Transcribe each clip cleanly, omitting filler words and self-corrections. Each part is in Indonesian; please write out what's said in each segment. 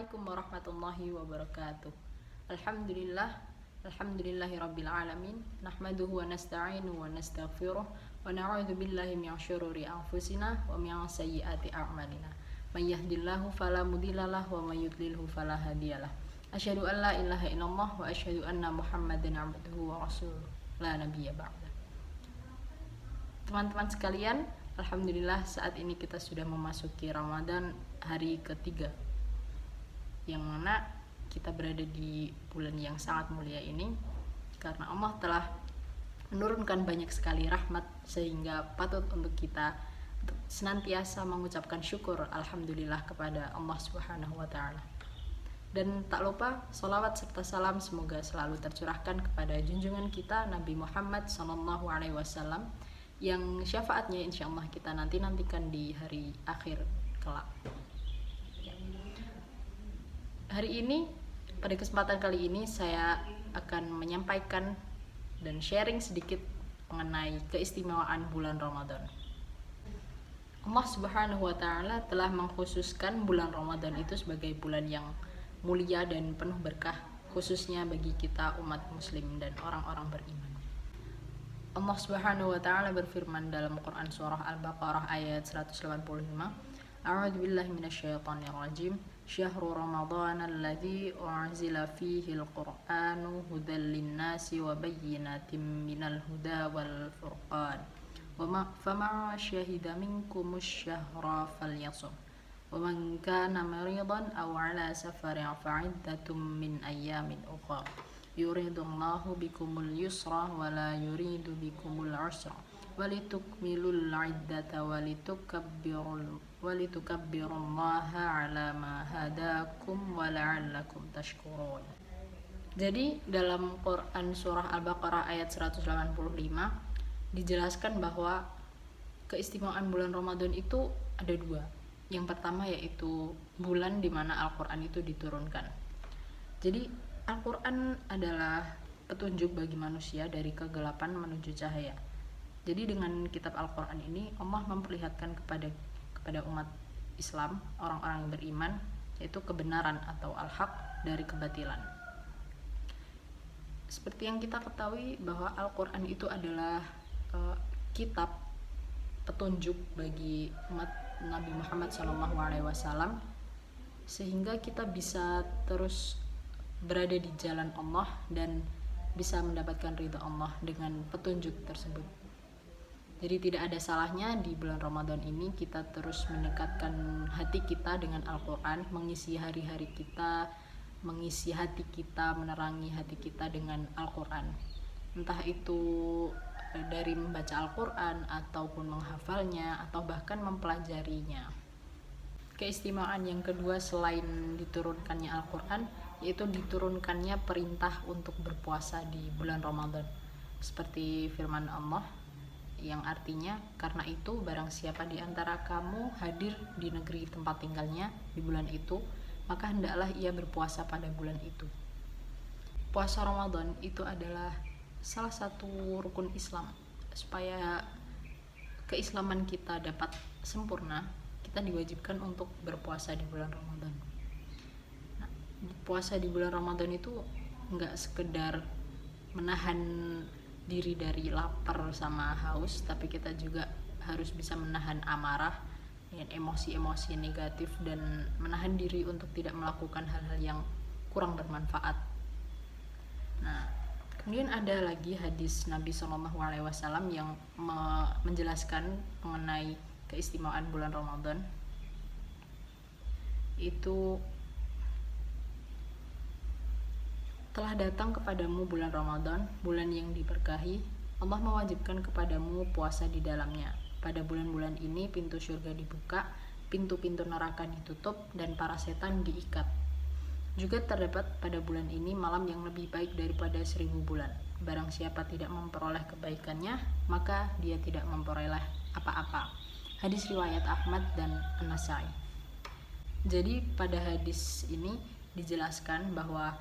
Assalamualaikum warahmatullahi wabarakatuh. Alhamdulillahirabbil alamin. Nahmaduhu wa nasta'inuhu wa nastaghfiruh wa na'udzu billahi min syururi anfusina wa min sayyiati a'malina. May yahdihillahu fala mudhillalah wa may yudlilhu fala hadiyalah. Asyhadu an la ilaha illallah wa asyhadu anna Muhammadan 'abduhu wa rasuluh. La nabiyya ba'da. Teman-teman sekalian, alhamdulillah saat ini kita sudah memasuki Ramadan hari ketiga, yang mana kita berada di bulan yang sangat mulia ini karena Allah telah menurunkan banyak sekali rahmat, sehingga patut untuk kita senantiasa mengucapkan syukur alhamdulillah kepada Allah Subhanahu wa ta'ala. Dan tak lupa sholawat serta salam semoga selalu tercurahkan kepada junjungan kita Nabi Muhammad SAW, yang syafaatnya insya Allah kita nantikan di hari akhir kelak. Hari ini, pada kesempatan kali ini saya akan menyampaikan dan sharing sedikit mengenai keistimewaan bulan Ramadan. Allah Subhanahu wa ta'ala telah mengkhususkan bulan Ramadan itu sebagai bulan yang mulia dan penuh berkah, khususnya bagi kita umat muslim dan orang-orang beriman. Allah Subhanahu wa ta'ala berfirman dalam Quran surah Al-Baqarah ayat 185, A'udzu billahi minasyaitonir rajim. Syahrul Ramadan alladzi unzila fihi al-Qur'anu hudan lin-nasi wa bayyinatin minal huda wal furqan. Faman syahida minkumusy syahra falyasum. Wa man kana maridan aw 'ala safarin fa'iddatun min ayyamin ukhra. Yuridullahu bikumul yusra wa la yuridu bikumul 'usra. Walitukmilul 'iddata walitukabbirullaha 'ala ma hadakum wa la'allakum tashkurun. Jadi dalam Quran surah Al-Baqarah ayat 185 dijelaskan bahwa keistimewaan bulan Ramadan itu ada dua. Yang pertama yaitu bulan di mana Al-Quran itu diturunkan. Jadi Al-Quran adalah petunjuk bagi manusia dari kegelapan menuju cahaya. Jadi dengan kitab Al-Quran ini Allah memperlihatkan kepada umat Islam, orang-orang yang beriman, yaitu kebenaran atau al-haq dari kebatilan. Seperti yang kita ketahui bahwa Al-Quran itu adalah kitab petunjuk bagi umat Nabi Muhammad SAW, sehingga kita bisa terus berada di jalan Allah dan bisa mendapatkan ridha Allah dengan petunjuk tersebut. Jadi tidak ada salahnya di bulan Ramadan ini kita terus mendekatkan hati kita dengan Al-Quran, mengisi hari-hari kita, mengisi hati kita, menerangi hati kita dengan Al-Quran. Entah itu dari membaca Al-Quran ataupun menghafalnya atau bahkan mempelajarinya. Keistimewaan yang kedua selain diturunkannya Al-Quran, yaitu diturunkannya perintah untuk berpuasa di bulan Ramadan. Seperti firman Allah yang artinya, karena itu barang siapa di antara kamu hadir di negeri tempat tinggalnya di bulan itu, maka hendaklah ia berpuasa pada bulan itu. Puasa Ramadan itu adalah salah satu rukun Islam. Supaya keislaman kita dapat sempurna, kita diwajibkan untuk berpuasa di bulan Ramadan. Nah, puasa di bulan Ramadan itu enggak sekedar menahan diri dari lapar sama haus, tapi kita juga harus bisa menahan amarah dan emosi-emosi negatif dan menahan diri untuk tidak melakukan hal-hal yang kurang bermanfaat. Nah, kemudian ada lagi hadis Nabi SAW yang menjelaskan mengenai keistimewaan bulan Ramadan. Itu telah datang kepadamu bulan Ramadan, bulan yang diberkahi. Allah mewajibkan kepadamu puasa di dalamnya. Pada bulan-bulan ini pintu surga dibuka, pintu-pintu neraka ditutup, dan para setan diikat. Juga terdapat pada bulan ini malam yang lebih baik daripada 1000 bulan. Barang siapa tidak memperoleh kebaikannya, maka dia tidak memperoleh apa-apa. Hadis riwayat Ahmad dan An-Nasai. Jadi pada hadis ini dijelaskan bahwa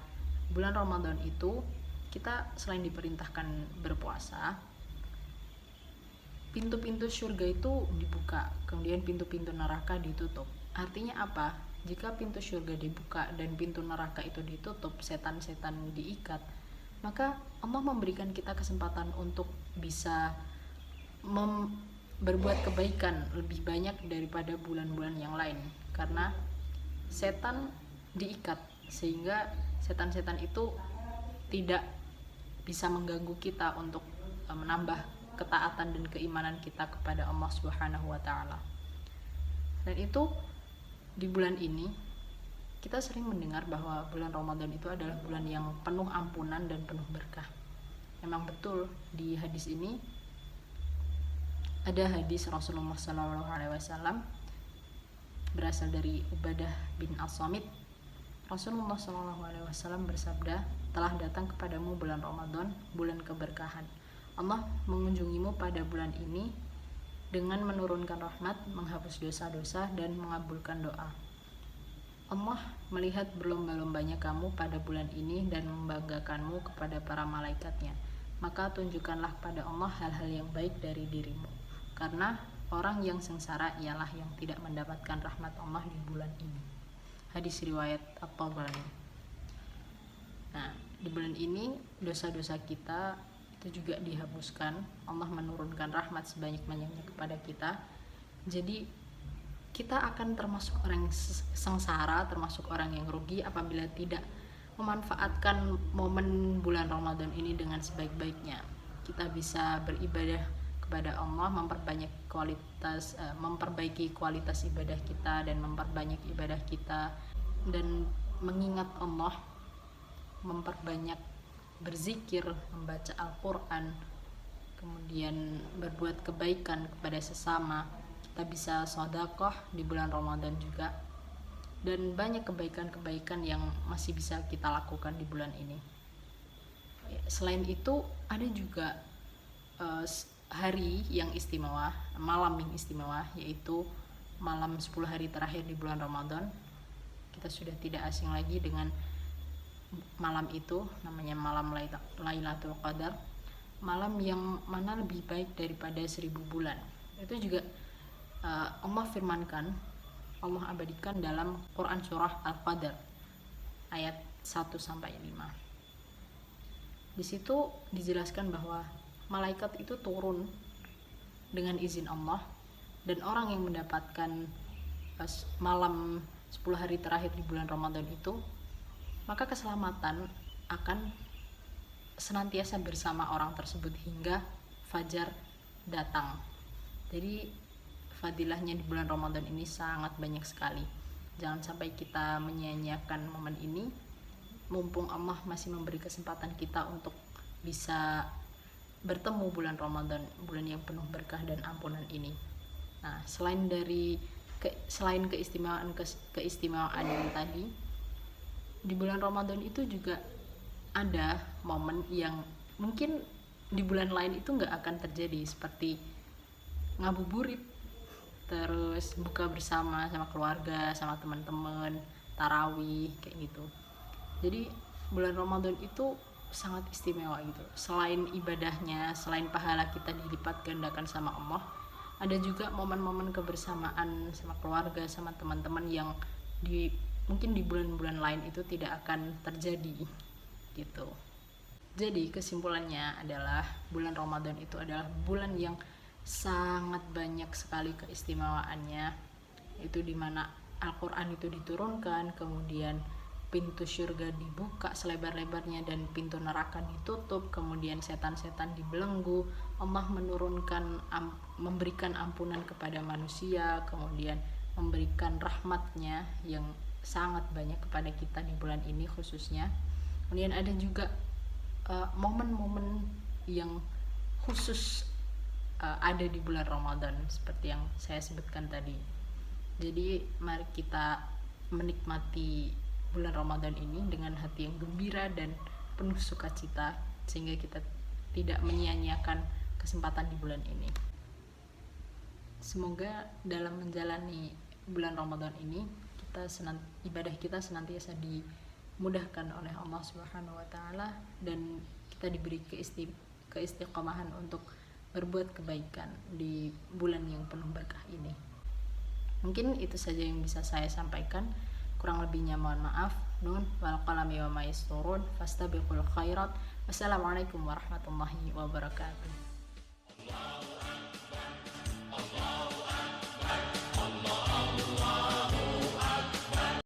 bulan Ramadan itu kita selain diperintahkan berpuasa, pintu-pintu surga itu dibuka, kemudian pintu-pintu neraka ditutup. Artinya apa? Jika pintu surga dibuka dan pintu neraka itu ditutup, setan-setan diikat, maka Allah memberikan kita kesempatan untuk bisa berbuat kebaikan lebih banyak daripada bulan-bulan yang lain, karena setan diikat sehingga setan-setan itu tidak bisa mengganggu kita untuk menambah ketaatan dan keimanan kita kepada Allah Subhanahu wa taala. Dan itu di bulan ini kita sering mendengar bahwa bulan Ramadan itu adalah bulan yang penuh ampunan dan penuh berkah. Memang betul, di hadis ini ada hadis Rasulullah SAW berasal dari Ubadah bin As-Samit. Rasulullah SAW bersabda, telah datang kepadamu bulan Ramadan, bulan keberkahan. Allah mengunjungimu pada bulan ini dengan menurunkan rahmat, menghapus dosa-dosa, dan mengabulkan doa. Allah melihat berlomba-lombanya kamu pada bulan ini dan membanggakanmu kepada para malaikatnya. Maka tunjukkanlah pada Allah hal-hal yang baik dari dirimu, karena orang yang sengsara ialah yang tidak mendapatkan rahmat Allah di bulan ini. Hadis riwayat At-Tabrani. Nah, di bulan ini dosa-dosa kita itu juga dihapuskan. Allah menurunkan rahmat sebanyak-banyaknya kepada kita. Jadi kita akan termasuk orang yang sengsara, termasuk orang yang rugi apabila tidak memanfaatkan momen bulan Ramadan ini dengan sebaik-baiknya. Kita bisa beribadah kepada Allah, memperbaiki kualitas ibadah kita dan memperbanyak ibadah kita, dan mengingat Allah, memperbanyak berzikir, membaca Al-Quran, kemudian berbuat kebaikan kepada sesama. Kita bisa sedekah di bulan Ramadan juga, dan banyak kebaikan-kebaikan yang masih bisa kita lakukan di bulan ini. Selain itu ada juga hari yang istimewa, malam yang istimewa, yaitu malam 10 hari terakhir di bulan Ramadan. Kita sudah tidak asing lagi dengan malam itu, namanya malam Lailatul Qadar, malam yang mana lebih baik daripada 1000 bulan. Itu juga Allah firmankan, Allah abadikan dalam Quran surah Al-Qadar ayat 1-5. Di situ dijelaskan bahwa malaikat itu turun dengan izin Allah, dan orang yang mendapatkan malam 10 hari terakhir di bulan Ramadan itu, maka keselamatan akan senantiasa bersama orang tersebut hingga fajar datang. Jadi fadilahnya di bulan Ramadan ini sangat banyak sekali. Jangan sampai kita menyia-nyiakan momen ini, mumpung Allah masih memberi kesempatan kita untuk bisa bertemu bulan Ramadan, bulan yang penuh berkah dan ampunan ini. Nah, selain keistimewaan yang tadi, di bulan Ramadan itu juga ada momen yang mungkin di bulan lain itu nggak akan terjadi, seperti ngabuburit, terus buka bersama sama keluarga, sama teman-teman, tarawih, kayak gitu. Jadi bulan Ramadan itu sangat istimewa gitu. Selain ibadahnya, selain pahala kita dilipat gandakan sama Allah, ada juga momen-momen kebersamaan sama keluarga, sama teman-teman yang mungkin di bulan-bulan lain itu tidak akan terjadi gitu. Jadi kesimpulannya adalah bulan Ramadan itu adalah bulan yang sangat banyak sekali keistimewaannya, itu dimana Al-Quran itu diturunkan, kemudian pintu surga dibuka selebar-lebarnya dan pintu neraka ditutup, kemudian setan-setan dibelenggu, Allah menurunkan memberikan ampunan kepada manusia, kemudian memberikan rahmatnya yang sangat banyak kepada kita di bulan ini khususnya. Kemudian ada juga momen-momen yang khusus ada di bulan Ramadan seperti yang saya sebutkan tadi. Jadi mari kita menikmati bulan Ramadan ini dengan hati yang gembira dan penuh sukacita, sehingga kita tidak menyia-nyiakan kesempatan di bulan ini. Semoga dalam menjalani bulan Ramadan ini ibadah kita senantiasa dimudahkan oleh Allah Subhanahu wa taala, dan kita diberi keistiqomahan untuk berbuat kebaikan di bulan yang penuh berkah ini. Mungkin itu saja yang bisa saya sampaikan. Kurang lebihnya mohon maaf. Nun wal qalami wa ma yasturun fastabiqul khairat. Wassalamualaikum warahmatullahi wabarakatuh.